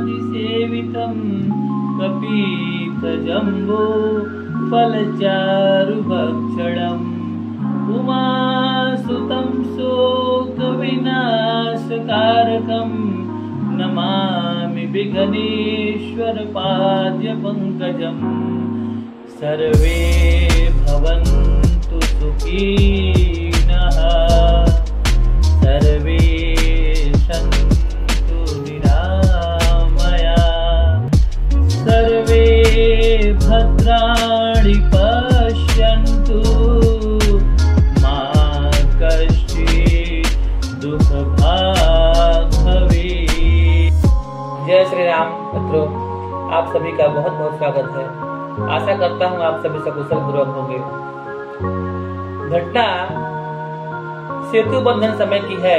सेवितं कपीतजम्बो फलचारुभक्षणम् उमासुतं शोकविनाशकारकं नमामि विघ्नेश्वर पाद्यपङ्कजम्। सर्वे भवन्तु सुखिनः सर्वे सन्तु निरामया सर्वे भद्राणि पश्यन्तु मा कश्चित् दुःखभाग् भवेत्। जय श्री राम मित्रों, आप सभी का बहुत बहुत स्वागत है। आशा करता हूँ आप सभी सकुशल पूर्वक होंगे। घटना सेतु बंधन समय की है।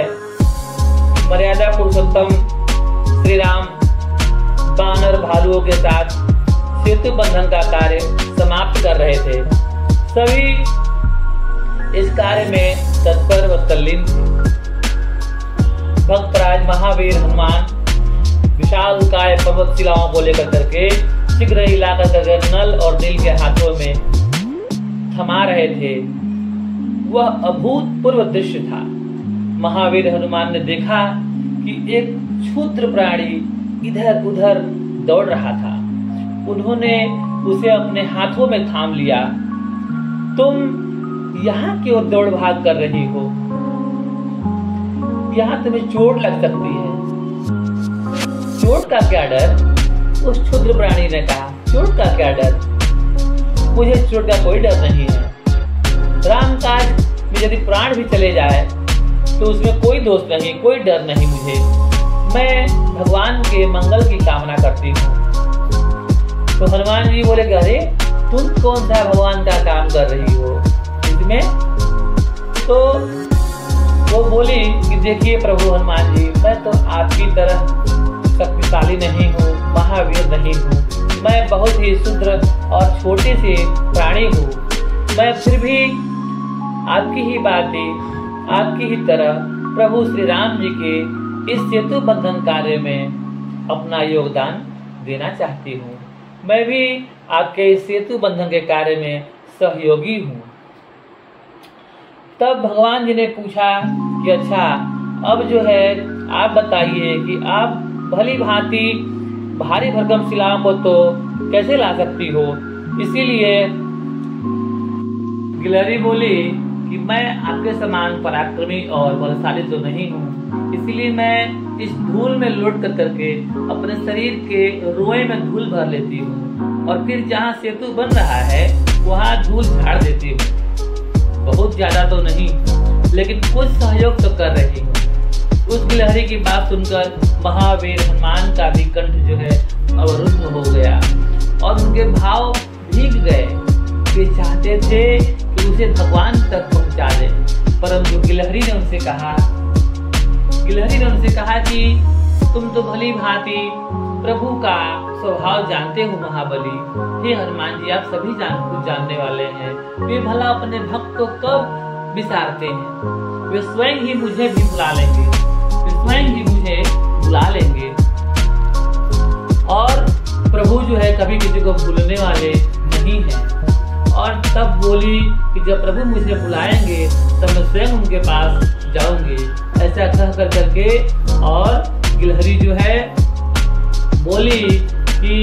मर्यादा पुरुषोत्तम श्री राम वानर भालुओं के साथ सेतु बंधन का कार्य समाप्त कर रहे थे। सभी इस कार्य में तत्पर व तल्लीन थे। भक्तराज महावीर हनुमान विशालकाय पर्वत शिलाओं को लेकर करके शीघ्र ही लाकर नल और नील के हाथों में थमा रहे थे। वह अभूतपूर्व दृश्य था। महावीर हनुमान ने देखा कि एक क्षुद्र प्राणी इधर उधर दौड़ रहा था। उन्होंने उसे अपने हाथों में थाम लिया। तुम यहाँ की ओर दौड़ भाग कर रही हो, यहाँ तुम्हें चोट लग सकती है। चोट का क्या डर? उस क्षुद्र प्राणी ने कहा, चोट का क्या डर? मुझे चोट का कोई डर नहीं है। राम काज में यदि प्राण भी चले जाए तो उसमें कोई दोष नहीं, कोई डर नहीं मुझे। मैं भगवान के मंगल की कामना करती हूँ। तो हनुमान जी बोले, अरे तुम कौन सा भगवान का काम कर रही हो इसमें? तो वो बोली कि देखिए प्रभु हनुमान जी, मैं तो आपकी तरह शक्तिशाली नहीं हूँ, महावीर नहीं हूँ। मैं बहुत ही शुद्र और छोटी सी प्राणी हूँ। मैं फिर भी आपकी ही बातें, आपकी ही तरह प्रभु श्री राम जी के इस सेतु बंधन कार्य में अपना योगदान देना चाहती हूँ। मैं भी आपके इस सेतु बंधन के कार्य में सहयोगी हूँ। तब भगवान जी ने पूछा कि अच्छा, अब जो है आप बताइए कि आप भली भांति भारी भरकम शिलाओं को तो कैसे ला सकती हो? इसीलिए गिलहरी बोली कि मैं आपके समान पराक्रमी और बलशाली तो नहीं हूँ, इसीलिए मैं इस धूल में लौट कर करके अपने शरीर के रोए में धूल भर लेती हूँ और फिर जहाँ सेतु बन रहा है वहाँ धूल झाड़ देती हूँ। बहुत ज्यादा तो नहीं, लेकिन कुछ सहयोग तो कर रही हूँ। उस गिलहरी की बात सुनकर महावीर हनुमान का भी कंठ जो है अवरुद्ध हो गया और उनके भाव भीग गए। वे चाहते थे कि उसे भगवान तक पहुंचा दे, परंतु गिलहरी ने उनसे कहा कि तुम तो भली भांति प्रभु का स्वभाव जानते हो महाबली। हे हनुमान जी, आप सभी कुछ जानने वाले हैं। वे भला अपने भक्त को कब विसारते हैं? वे स्वयं ही मुझे भी बुला लेंगे, और प्रभु जो है कभी किसी को भूलने वाले नहीं है। और तब बोली कि जब प्रभु मुझे बुलाएंगे तब मैं स्वयं उनके पास जाऊंगी। ऐसा कह कर करके और गिलहरी जो है बोली कि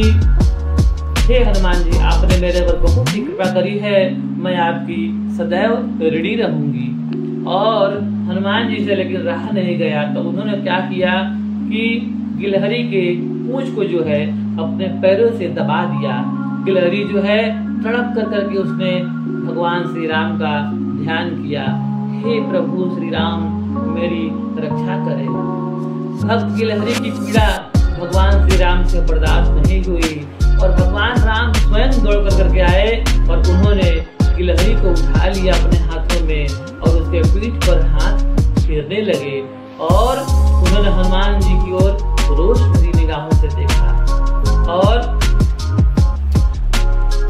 हे हनुमान जी, आपने मेरे पर बहुत ही कृपा करी है, मैं आपकी सदैव ऋणी रहूंगी। और हनुमान जी से लेकिन रहा नहीं गया, तो उन्होंने क्या किया कि गिलहरी के पूंछ को जो है अपने पैरों से दबा दिया। गिलहरी जो है तड़प कर करके उसने भगवान श्री राम का ध्यान किया। हे प्रभु श्री राम, मेरी रक्षा करें। भक्त गिलहरी की पीड़ा भगवान श्री राम से बर्दाश्त नहीं हुई और भगवान राम स्वयं दौड़ कर करके आए और उन्होंने गिलहरी को उठा लिया अपने हाथों में और उसके पीठ पर हाथ फेरने लगे और उन्होंने हनुमान जी की ओर रोष भरी निगाहों से देखा और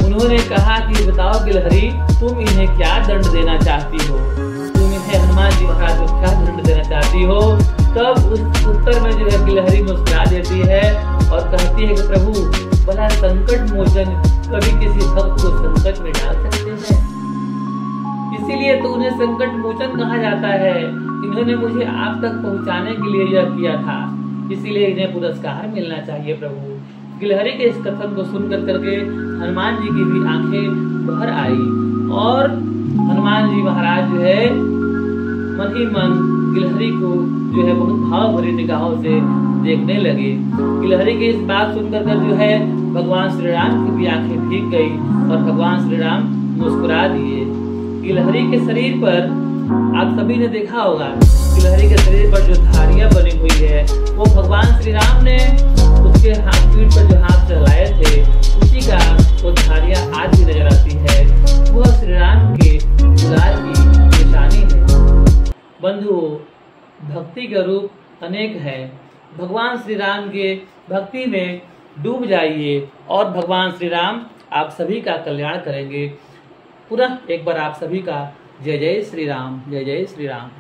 उन्होंने कहा कि बताओ गिलहरी, तुम इन्हें क्या दंड देना चाहती हो? तुम इन्हें हनुमान जी महाराज को क्या दंड देना चाहती हो? तब उस उत्तर में जो है गिलहरी मुस्कुरा देती है और कहती है कि प्रभु भला संकट मोचन कभी किसी भक्त को संकट में डाल सकते हैं? इसीलिए तो उन्हें संकट मोचन कहा जाता है। इन्होंने मुझे आप तक पहुंचाने के लिए यह किया था, इसीलिए इन्हें पुरस्कार मिलना चाहिए प्रभु। गिलहरी के इस कथन को सुनकर करके हनुमान जी की भी आंखें भर आई और हनुमान जी महाराज जो है मन ही मन गिलहरी को जो है बहुत भाव भरी निगाहों से देखने लगे। गिलहरी की इस बात सुनकर कर जो है भगवान श्री राम की भी आंखें भीग गई और भगवान श्री राम मुस्कुरा दिए। गिलहरी के शरीर पर आप सभी ने देखा होगा, गिलहरी के शरीर पर जो धारियां बनी हुई है वो भगवान श्री राम ने उसके हाथ पीठ पर जो हाथ चलाए थे उसी का वो धारियां आज भी नजर आती है। वह श्री राम के दुलार की निशानी है। बंधुओं, भक्ति का रूप अनेक है। भगवान श्री राम के भक्ति में डूब जाइए और भगवान श्री राम आप सभी का कल्याण करेंगे। पुनः एक बार आप सभी का जय जय श्री राम, जय जय श्री राम।